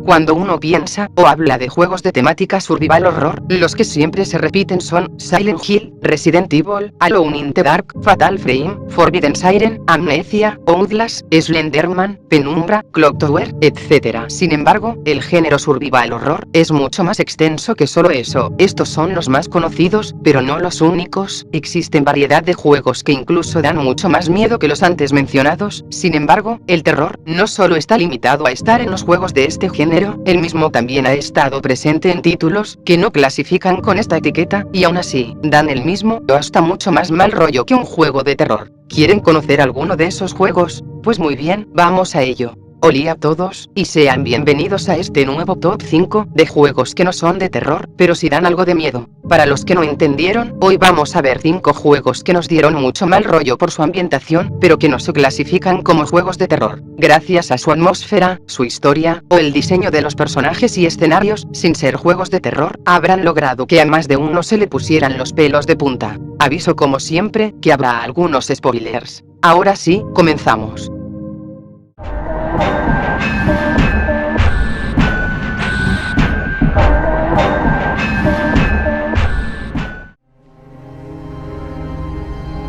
Cuando uno piensa o habla de juegos de temática survival horror, los que siempre se repiten son Silent Hill, Resident Evil, Alone in the Dark, Fatal Frame, Forbidden Siren, Amnesia, Outlast, Slenderman, Penumbra, Clock Tower, etc. Sin embargo, el género survival horror es mucho más extenso que solo eso. Estos son los más conocidos, pero no los únicos. Existen variedad de juegos que incluso dan mucho más miedo que los antes mencionados. Sin embargo, el terror no solo está limitado a estar en los juegos de este género, el mismo también ha estado presente en títulos que no clasifican con esta etiqueta, y aún así, dan el mismo o hasta mucho más mal rollo que un juego de terror. ¿Quieren conocer alguno de esos juegos? Pues muy bien, vamos a ello. Hola a todos, y sean bienvenidos a este nuevo Top 5 de juegos que no son de terror, pero sí dan algo de miedo. Para los que no entendieron, hoy vamos a ver 5 juegos que nos dieron mucho mal rollo por su ambientación, pero que no se clasifican como juegos de terror, gracias a su atmósfera, su historia, o el diseño de los personajes y escenarios. Sin ser juegos de terror, habrán logrado que a más de uno se le pusieran los pelos de punta. Aviso como siempre, que habrá algunos spoilers. Ahora sí, comenzamos.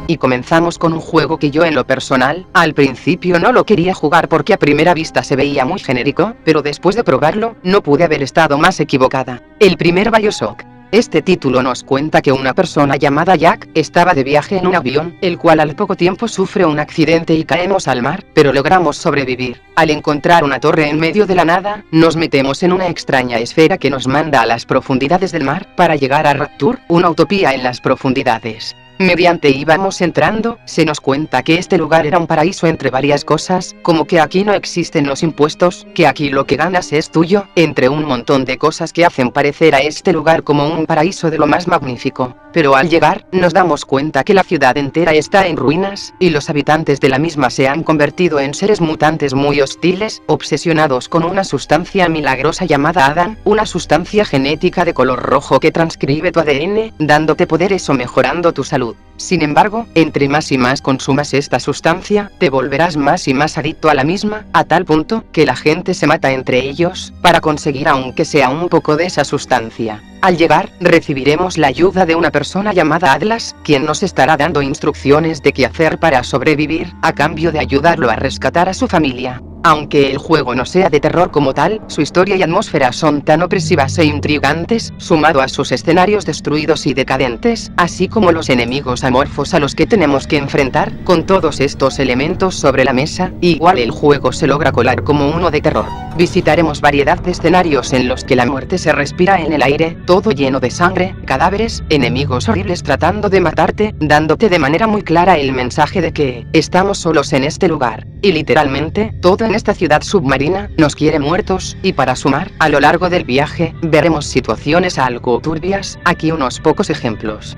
Y comenzamos con un juego que yo en lo personal, al principio no lo quería jugar porque a primera vista se veía muy genérico, pero después de probarlo, no pude haber estado más equivocada. El primer BioShock. Este título nos cuenta que una persona llamada Jack estaba de viaje en un avión, el cual al poco tiempo sufre un accidente y caemos al mar, pero logramos sobrevivir. Al encontrar una torre en medio de la nada, nos metemos en una extraña esfera que nos manda a las profundidades del mar, para llegar a Rapture, una utopía en las profundidades. Mediante íbamos entrando, se nos cuenta que este lugar era un paraíso entre varias cosas, como que aquí no existen los impuestos, que aquí lo que ganas es tuyo, entre un montón de cosas que hacen parecer a este lugar como un paraíso de lo más magnífico. Pero al llegar, nos damos cuenta que la ciudad entera está en ruinas, y los habitantes de la misma se han convertido en seres mutantes muy hostiles, obsesionados con una sustancia milagrosa llamada Adam, una sustancia genética de color rojo que transcribe tu ADN, dándote poderes o mejorando tu salud. Sin embargo, entre más y más consumas esta sustancia, te volverás más y más adicto a la misma, a tal punto que la gente se mata entre ellos, para conseguir aunque sea un poco de esa sustancia. Al llegar, recibiremos la ayuda de una persona llamada Atlas, quien nos estará dando instrucciones de qué hacer para sobrevivir, a cambio de ayudarlo a rescatar a su familia. Aunque el juego no sea de terror como tal, su historia y atmósfera son tan opresivas e intrigantes, sumado a sus escenarios destruidos y decadentes, así como los enemigos amorfos a los que tenemos que enfrentar. Con todos estos elementos sobre la mesa, igual el juego se logra colar como uno de terror. Visitaremos variedad de escenarios en los que la muerte se respira en el aire, todo lleno de sangre, cadáveres, enemigos horribles tratando de matarte, dándote de manera muy clara el mensaje de que estamos solos en este lugar, y literalmente, todo en esta ciudad submarina nos quiere muertos. Y para sumar, a lo largo del viaje, veremos situaciones algo turbias. Aquí unos pocos ejemplos.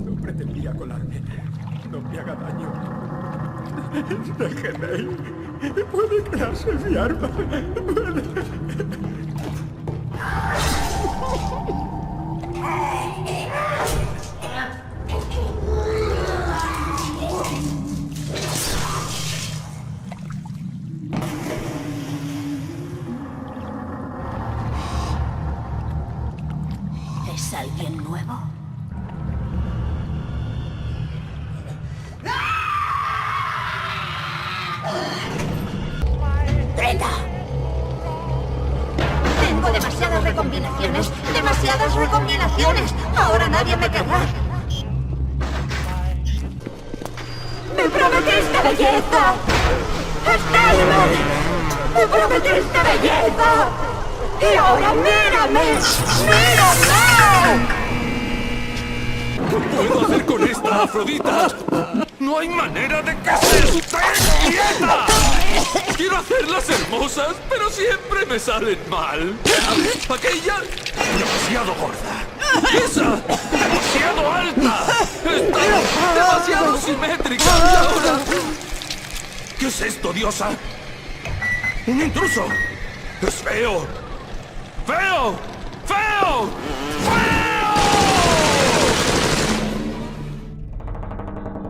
No pretendía colarme. No me haga daño. Déjeme ir. Puede quedarse mi arma. ¿Es alguien nuevo? ¡Treta! Tengo demasiadas recombinaciones. ¡Demasiadas recombinaciones! Ahora nadie me querrá. ¡Me prometiste belleza! ¡Espérame! ¡Me prometiste belleza! ¡Y ahora mírame! ¡Mírame! ¿Qué puedo hacer con esta, Afrodita? ¡No hay manera de que se esté quieta! Quiero hacerlas hermosas, pero siempre me salen mal. Aquella, demasiado gorda. Esa, demasiado alta. Esta, demasiado simétrica. Y ahora... ¿Qué es esto, diosa? ¡Un intruso! ¡Es feo! ¡Feo! ¡Feo! ¡Feo!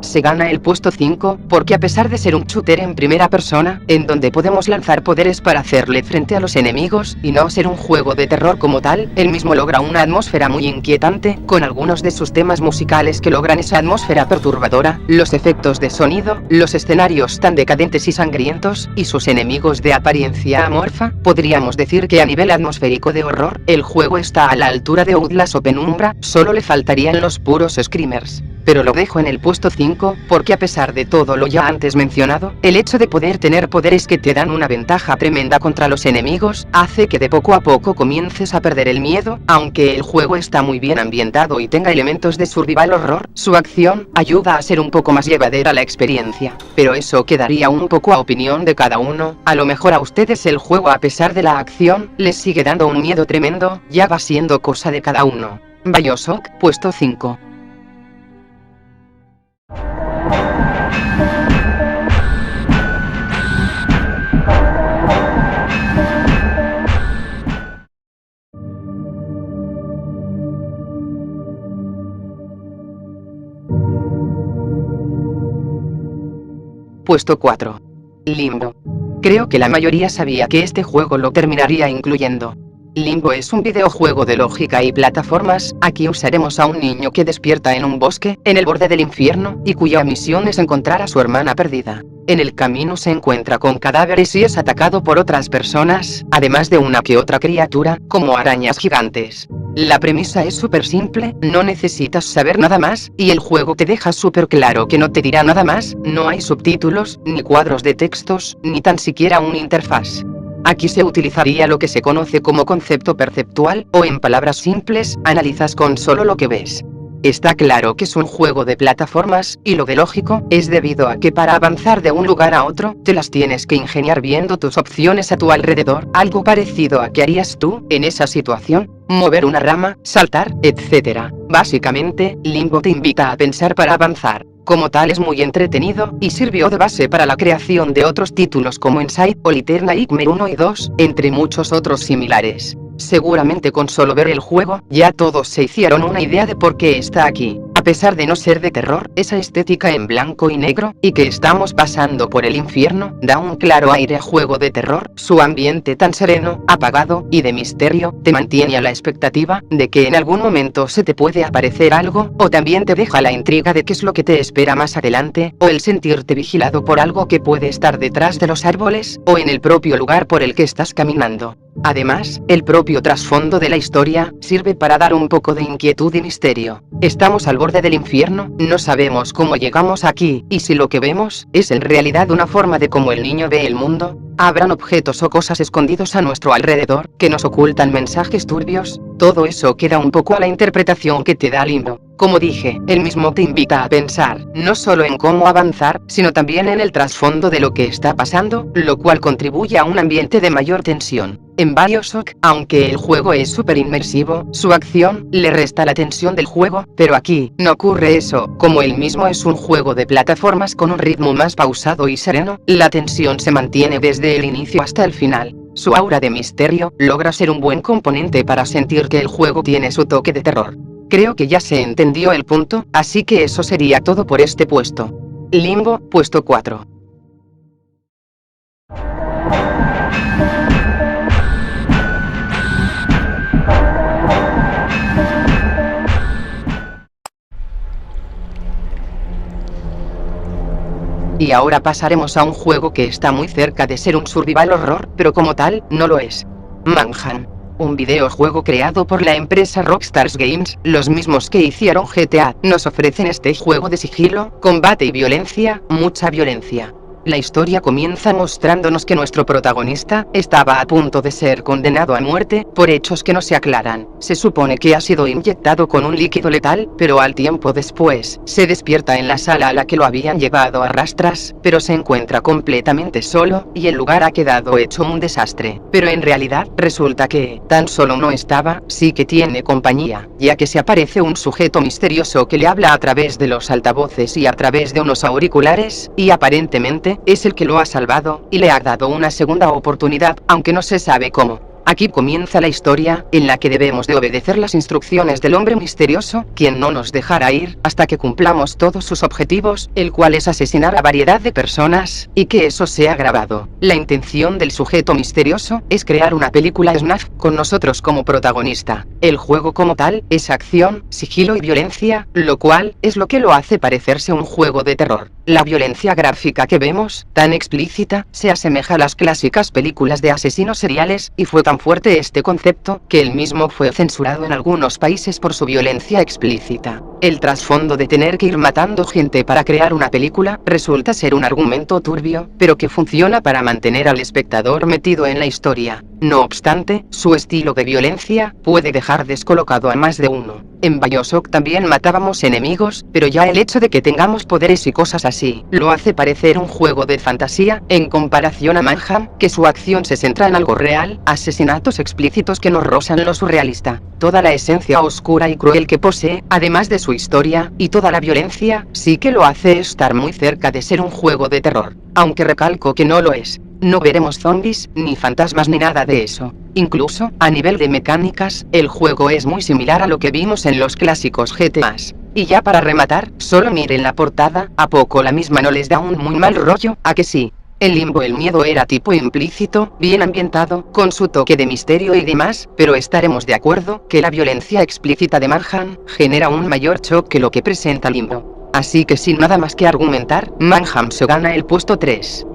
se gana el puesto 5, porque a pesar de ser un shooter en primera persona, en donde podemos lanzar poderes para hacerle frente a los enemigos, y no ser un juego de terror como tal, el mismo logra una atmósfera muy inquietante, con algunos de sus temas musicales que logran esa atmósfera perturbadora, los efectos de sonido, los escenarios tan decadentes y sangrientos, y sus enemigos de apariencia amorfa. Podríamos decir que a nivel atmosférico de horror, el juego está a la altura de Outlast o Penumbra, solo le faltarían los puros screamers. Pero lo dejo en el puesto 5, porque a pesar de todo lo ya antes mencionado, el hecho de poder tener poderes que te dan una ventaja tremenda contra los enemigos, hace que de poco a poco comiences a perder el miedo. Aunque el juego está muy bien ambientado y tenga elementos de survival horror, su acción ayuda a ser un poco más llevadera la experiencia. Pero eso quedaría un poco a opinión de cada uno. A lo mejor a ustedes el juego, a pesar de la acción, les sigue dando un miedo tremendo, ya va siendo cosa de cada uno. BioShock, puesto 5. Puesto 4. Limbo. Creo que la mayoría sabía que este juego lo terminaría incluyendo. Limbo es un videojuego de lógica y plataformas. Aquí usaremos a un niño que despierta en un bosque, en el borde del infierno, y cuya misión es encontrar a su hermana perdida. En el camino se encuentra con cadáveres y es atacado por otras personas, además de una que otra criatura, como arañas gigantes. La premisa es súper simple, no necesitas saber nada más, y el juego te deja súper claro que no te dirá nada más. No hay subtítulos, ni cuadros de textos, ni tan siquiera una interfaz. Aquí se utilizaría lo que se conoce como concepto perceptual, o en palabras simples, analizas con solo lo que ves. Está claro que es un juego de plataformas, y lo de lógico es debido a que para avanzar de un lugar a otro, te las tienes que ingeniar viendo tus opciones a tu alrededor, algo parecido a que harías tú en esa situación, mover una rama, saltar, etc. Básicamente, Limbo te invita a pensar para avanzar. Como tal es muy entretenido, y sirvió de base para la creación de otros títulos como Inside o Little Nightmare 1 y 2, entre muchos otros similares. Seguramente con solo ver el juego, ya todos se hicieron una idea de por qué está aquí. A pesar de no ser de terror, esa estética en blanco y negro, y que estamos pasando por el infierno, da un claro aire a juego de terror. Su ambiente tan sereno, apagado, y de misterio, te mantiene a la expectativa de que en algún momento se te puede aparecer algo, o también te deja la intriga de qué es lo que te espera más adelante, o el sentirte vigilado por algo que puede estar detrás de los árboles, o en el propio lugar por el que estás caminando. Además, el propio trasfondo de la historia sirve para dar un poco de inquietud y misterio. Estamos al borde del infierno, no sabemos cómo llegamos aquí, y si lo que vemos es en realidad una forma de cómo el niño ve el mundo. ¿Habrán objetos o cosas escondidos a nuestro alrededor que nos ocultan mensajes turbios? Todo eso queda un poco a la interpretación que te da Limbo. Como dije, él mismo te invita a pensar, no solo en cómo avanzar, sino también en el trasfondo de lo que está pasando, lo cual contribuye a un ambiente de mayor tensión. En BioShock, aunque el juego es súper inmersivo, su acción le resta la tensión del juego, pero aquí no ocurre eso. Como el mismo es un juego de plataformas con un ritmo más pausado y sereno, la tensión se mantiene desde el inicio hasta el final. Su aura de misterio logra ser un buen componente para sentir que el juego tiene su toque de terror. Creo que ya se entendió el punto, así que eso sería todo por este puesto. Limbo, puesto 4. Y ahora pasaremos a un juego que está muy cerca de ser un survival horror, pero como tal, no lo es. Manhunt. Un videojuego creado por la empresa Rockstar Games, los mismos que hicieron GTA, nos ofrecen este juego de sigilo, combate y violencia, mucha violencia. La historia comienza mostrándonos que nuestro protagonista estaba a punto de ser condenado a muerte por hechos que no se aclaran. Se supone que ha sido inyectado con un líquido letal, pero al tiempo después, se despierta en la sala a la que lo habían llevado a rastras, pero se encuentra completamente solo, y el lugar ha quedado hecho un desastre. Pero en realidad, resulta que, tan solo no estaba, sí que tiene compañía, ya que se aparece un sujeto misterioso que le habla a través de los altavoces y a través de unos auriculares, y aparentemente, es el que lo ha salvado, y le ha dado una segunda oportunidad, aunque no se sabe cómo. Aquí comienza la historia, en la que debemos de obedecer las instrucciones del hombre misterioso, quien no nos dejará ir, hasta que cumplamos todos sus objetivos, el cual es asesinar a variedad de personas, y que eso sea grabado. La intención del sujeto misterioso, es crear una película snuff, con nosotros como protagonista. El juego como tal, es acción, sigilo y violencia, lo cual, es lo que lo hace parecerse un juego de terror. La violencia gráfica que vemos, tan explícita, se asemeja a las clásicas películas de asesinos seriales, y fue tan fuerte este concepto, que el mismo fue censurado en algunos países por su violencia explícita. El trasfondo de tener que ir matando gente para crear una película, resulta ser un argumento turbio, pero que funciona para mantener al espectador metido en la historia. No obstante, su estilo de violencia, puede dejar descolocado a más de uno. En BioShock también matábamos enemigos, pero ya el hecho de que tengamos poderes y cosas así, lo hace parecer un juego de fantasía, en comparación a Manhunt, que su acción se centra en algo real, asesinatos explícitos que nos rozan lo surrealista. Toda la esencia oscura y cruel que posee, además de su historia, y toda la violencia, sí que lo hace estar muy cerca de ser un juego de terror. Aunque recalco que no lo es. No veremos zombies, ni fantasmas ni nada de eso. Incluso, a nivel de mecánicas, el juego es muy similar a lo que vimos en los clásicos GTAs. Y ya para rematar, solo miren la portada, ¿a poco la misma no les da un muy mal rollo? ¿A que sí? En Limbo el miedo era tipo implícito, bien ambientado, con su toque de misterio y demás, pero estaremos de acuerdo, que la violencia explícita de Manhunt, genera un mayor shock que lo que presenta Limbo. Así que sin nada más que argumentar, Manhunt se gana el puesto 3.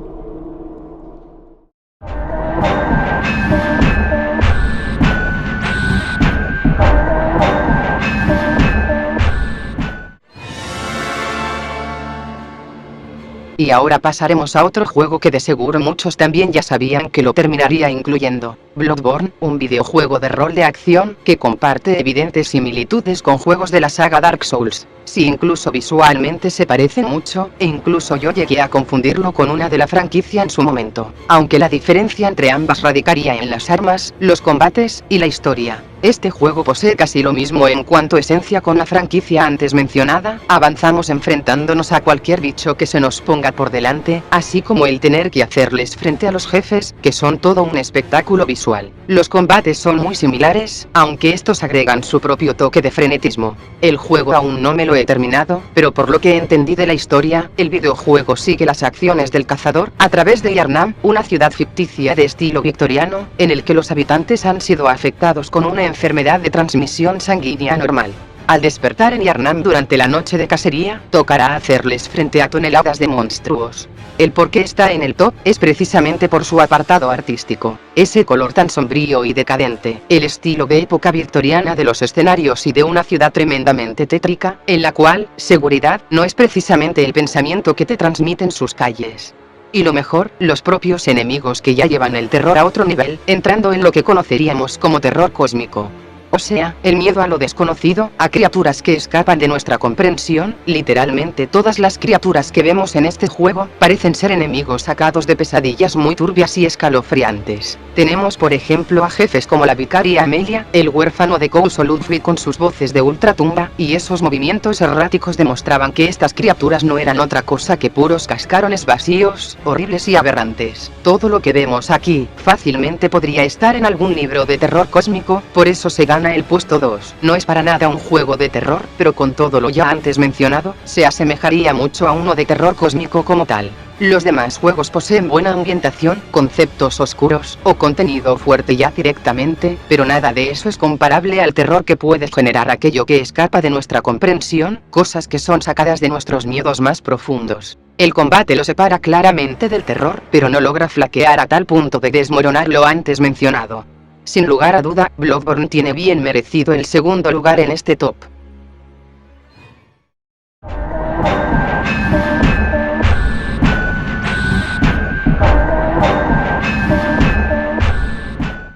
Y ahora pasaremos a otro juego que de seguro muchos también ya sabían que lo terminaría incluyendo. Bloodborne, un videojuego de rol de acción, que comparte evidentes similitudes con juegos de la saga Dark Souls. Sí, incluso visualmente se parecen mucho, e incluso yo llegué a confundirlo con una de la franquicia en su momento. Aunque la diferencia entre ambas radicaría en las armas, los combates, y la historia. Este juego posee casi lo mismo en cuanto a esencia con la franquicia antes mencionada, avanzamos enfrentándonos a cualquier bicho que se nos ponga por delante, así como el tener que hacerles frente a los jefes, que son todo un espectáculo visual. Los combates son muy similares, aunque estos agregan su propio toque de frenetismo. El juego aún no me lo he terminado, pero por lo que entendí de la historia, el videojuego sigue las acciones del cazador, a través de Yharnam, una ciudad ficticia de estilo victoriano, en el que los habitantes han sido afectados con una enfermedad de transmisión sanguínea normal. Al despertar en Yharnam durante la noche de cacería, tocará hacerles frente a toneladas de monstruos. El por qué está en el top, es precisamente por su apartado artístico. Ese color tan sombrío y decadente, el estilo de época victoriana de los escenarios y de una ciudad tremendamente tétrica, en la cual, seguridad, no es precisamente el pensamiento que te transmiten sus calles. Y lo mejor, los propios enemigos que ya llevan el terror a otro nivel, entrando en lo que conoceríamos como terror cósmico. O sea, el miedo a lo desconocido, a criaturas que escapan de nuestra comprensión. Literalmente todas las criaturas que vemos en este juego, parecen ser enemigos sacados de pesadillas muy turbias y escalofriantes. Tenemos por ejemplo a jefes como la vicaria Amelia, el huérfano de Couso Ludwig con sus voces de ultratumba, y esos movimientos erráticos demostraban que estas criaturas no eran otra cosa que puros cascarones vacíos, horribles y aberrantes. Todo lo que vemos aquí, fácilmente podría estar en algún libro de terror cósmico, por eso se gana el puesto 2. No es para nada un juego de terror, pero con todo lo ya antes mencionado, se asemejaría mucho a uno de terror cósmico como tal. Los demás juegos poseen buena ambientación, conceptos oscuros, o contenido fuerte ya directamente, pero nada de eso es comparable al terror que puede generar aquello que escapa de nuestra comprensión, cosas que son sacadas de nuestros miedos más profundos. El combate lo separa claramente del terror, pero no logra flaquear a tal punto de desmoronar lo antes mencionado. Sin lugar a duda, Bloodborne tiene bien merecido el segundo lugar en este top.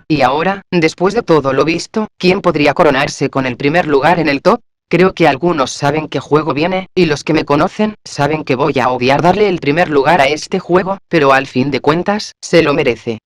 Y ahora, después de todo lo visto, ¿quién podría coronarse con el primer lugar en el top? Creo que algunos saben qué juego viene, y los que me conocen, saben que voy a odiar darle el primer lugar a este juego, pero al fin de cuentas, se lo merece.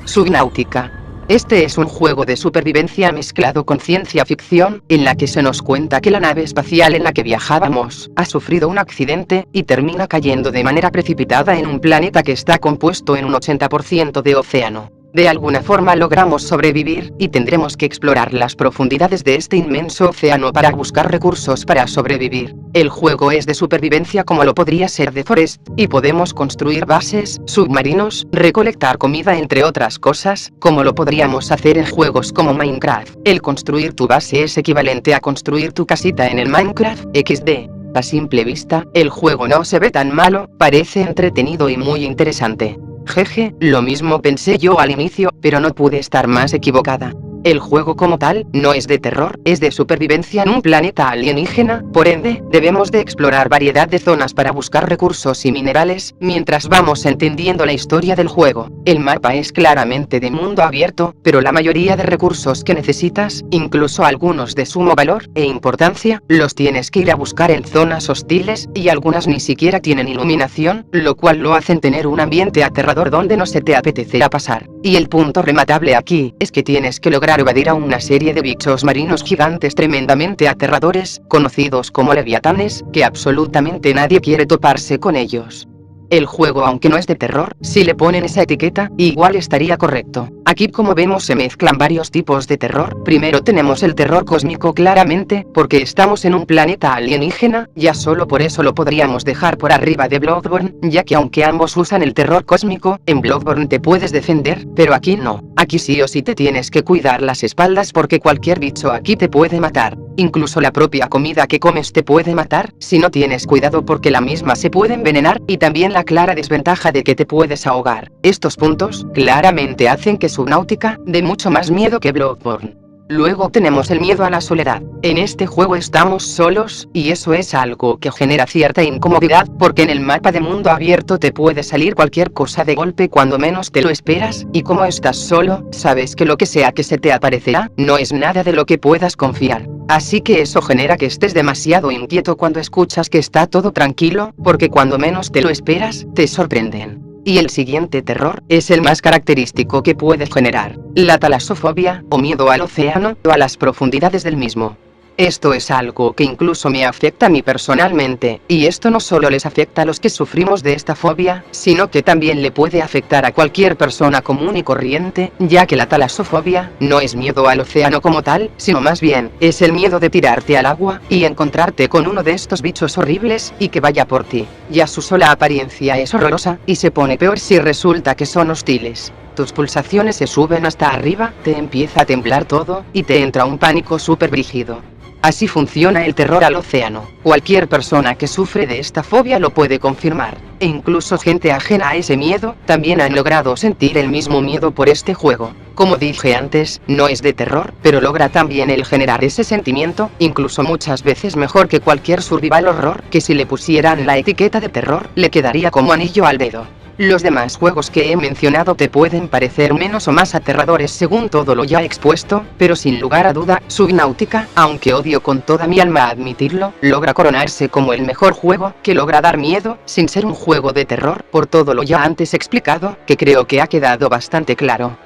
Subnautica. Este es un juego de supervivencia mezclado con ciencia ficción, en la que se nos cuenta que la nave espacial en la que viajábamos ha sufrido un accidente y termina cayendo de manera precipitada en un planeta que está compuesto en un 80% de océano. De alguna forma logramos sobrevivir, y tendremos que explorar las profundidades de este inmenso océano para buscar recursos para sobrevivir. El juego es de supervivencia como lo podría ser The Forest, y podemos construir bases, submarinos, recolectar comida entre otras cosas, como lo podríamos hacer en juegos como Minecraft. El construir tu base es equivalente a construir tu casita en el Minecraft XD. A simple vista, el juego no se ve tan malo, parece entretenido y muy interesante. Jeje, lo mismo pensé yo al inicio, pero no pude estar más equivocada. El juego como tal, no es de terror, es de supervivencia en un planeta alienígena, por ende, debemos de explorar variedad de zonas para buscar recursos y minerales, mientras vamos entendiendo la historia del juego. El mapa es claramente de mundo abierto, pero la mayoría de recursos que necesitas, incluso algunos de sumo valor e importancia, los tienes que ir a buscar en zonas hostiles, y algunas ni siquiera tienen iluminación, lo cual lo hacen tener un ambiente aterrador donde no se te apetecerá pasar. Y el punto rematable aquí, es que tienes que lograr evadir a una serie de bichos marinos gigantes tremendamente aterradores, conocidos como leviatanes, que absolutamente nadie quiere toparse con ellos. El juego, aunque no es de terror, si le ponen esa etiqueta, igual estaría correcto. Aquí, como vemos, se mezclan varios tipos de terror. Primero tenemos el terror cósmico, claramente, porque estamos en un planeta alienígena, ya solo por eso lo podríamos dejar por arriba de Bloodborne, ya que aunque ambos usan el terror cósmico, en Bloodborne te puedes defender, pero aquí no. Aquí sí o sí te tienes que cuidar las espaldas porque cualquier bicho aquí te puede matar. Incluso la propia comida que comes te puede matar, si no tienes cuidado, porque la misma se puede envenenar, y también la clara desventaja de que te puedes ahogar. Estos puntos, claramente hacen que Subnautica dé mucho más miedo que Bloodborne. Luego tenemos el miedo a la soledad. En este juego estamos solos, y eso es algo que genera cierta incomodidad, porque en el mapa de mundo abierto te puede salir cualquier cosa de golpe cuando menos te lo esperas, y como estás solo, sabes que lo que sea que se te aparecerá, no es nada de lo que puedas confiar. Así que eso genera que estés demasiado inquieto cuando escuchas que está todo tranquilo, porque cuando menos te lo esperas, te sorprenden. Y el siguiente terror, es el más característico que puede generar, la talasofobia, o miedo al océano, o a las profundidades del mismo. Esto es algo que incluso me afecta a mí personalmente, y esto no solo les afecta a los que sufrimos de esta fobia, sino que también le puede afectar a cualquier persona común y corriente, ya que la talasofobia no es miedo al océano como tal, sino más bien, es el miedo de tirarte al agua, y encontrarte con uno de estos bichos horribles, y que vaya por ti. Ya su sola apariencia es horrorosa, y se pone peor si resulta que son hostiles. Tus pulsaciones se suben hasta arriba, te empieza a temblar todo, y te entra un pánico súper brígido. Así funciona el terror al océano. Cualquier persona que sufre de esta fobia lo puede confirmar, e incluso gente ajena a ese miedo, también han logrado sentir el mismo miedo por este juego. Como dije antes, no es de terror, pero logra también el generar ese sentimiento, incluso muchas veces mejor que cualquier survival horror, que si le pusieran la etiqueta de terror, le quedaría como anillo al dedo. Los demás juegos que he mencionado te pueden parecer menos o más aterradores según todo lo ya expuesto, pero sin lugar a duda, Subnautica, aunque odio con toda mi alma admitirlo, logra coronarse como el mejor juego que logra dar miedo, sin ser un juego de terror, por todo lo ya antes explicado, que creo que ha quedado bastante claro.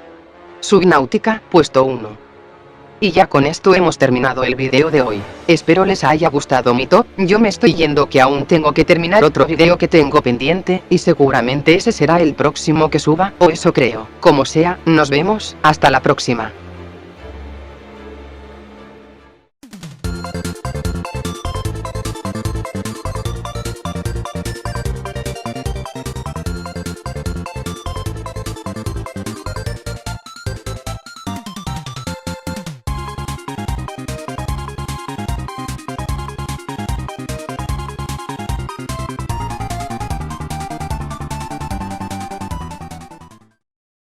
Subnautica, puesto 1. Y ya con esto hemos terminado el video de hoy. Espero les haya gustado mi top. Yo me estoy yendo, que aún tengo que terminar otro video que tengo pendiente, y seguramente ese será el próximo que suba, o eso creo. Como sea, nos vemos, hasta la próxima.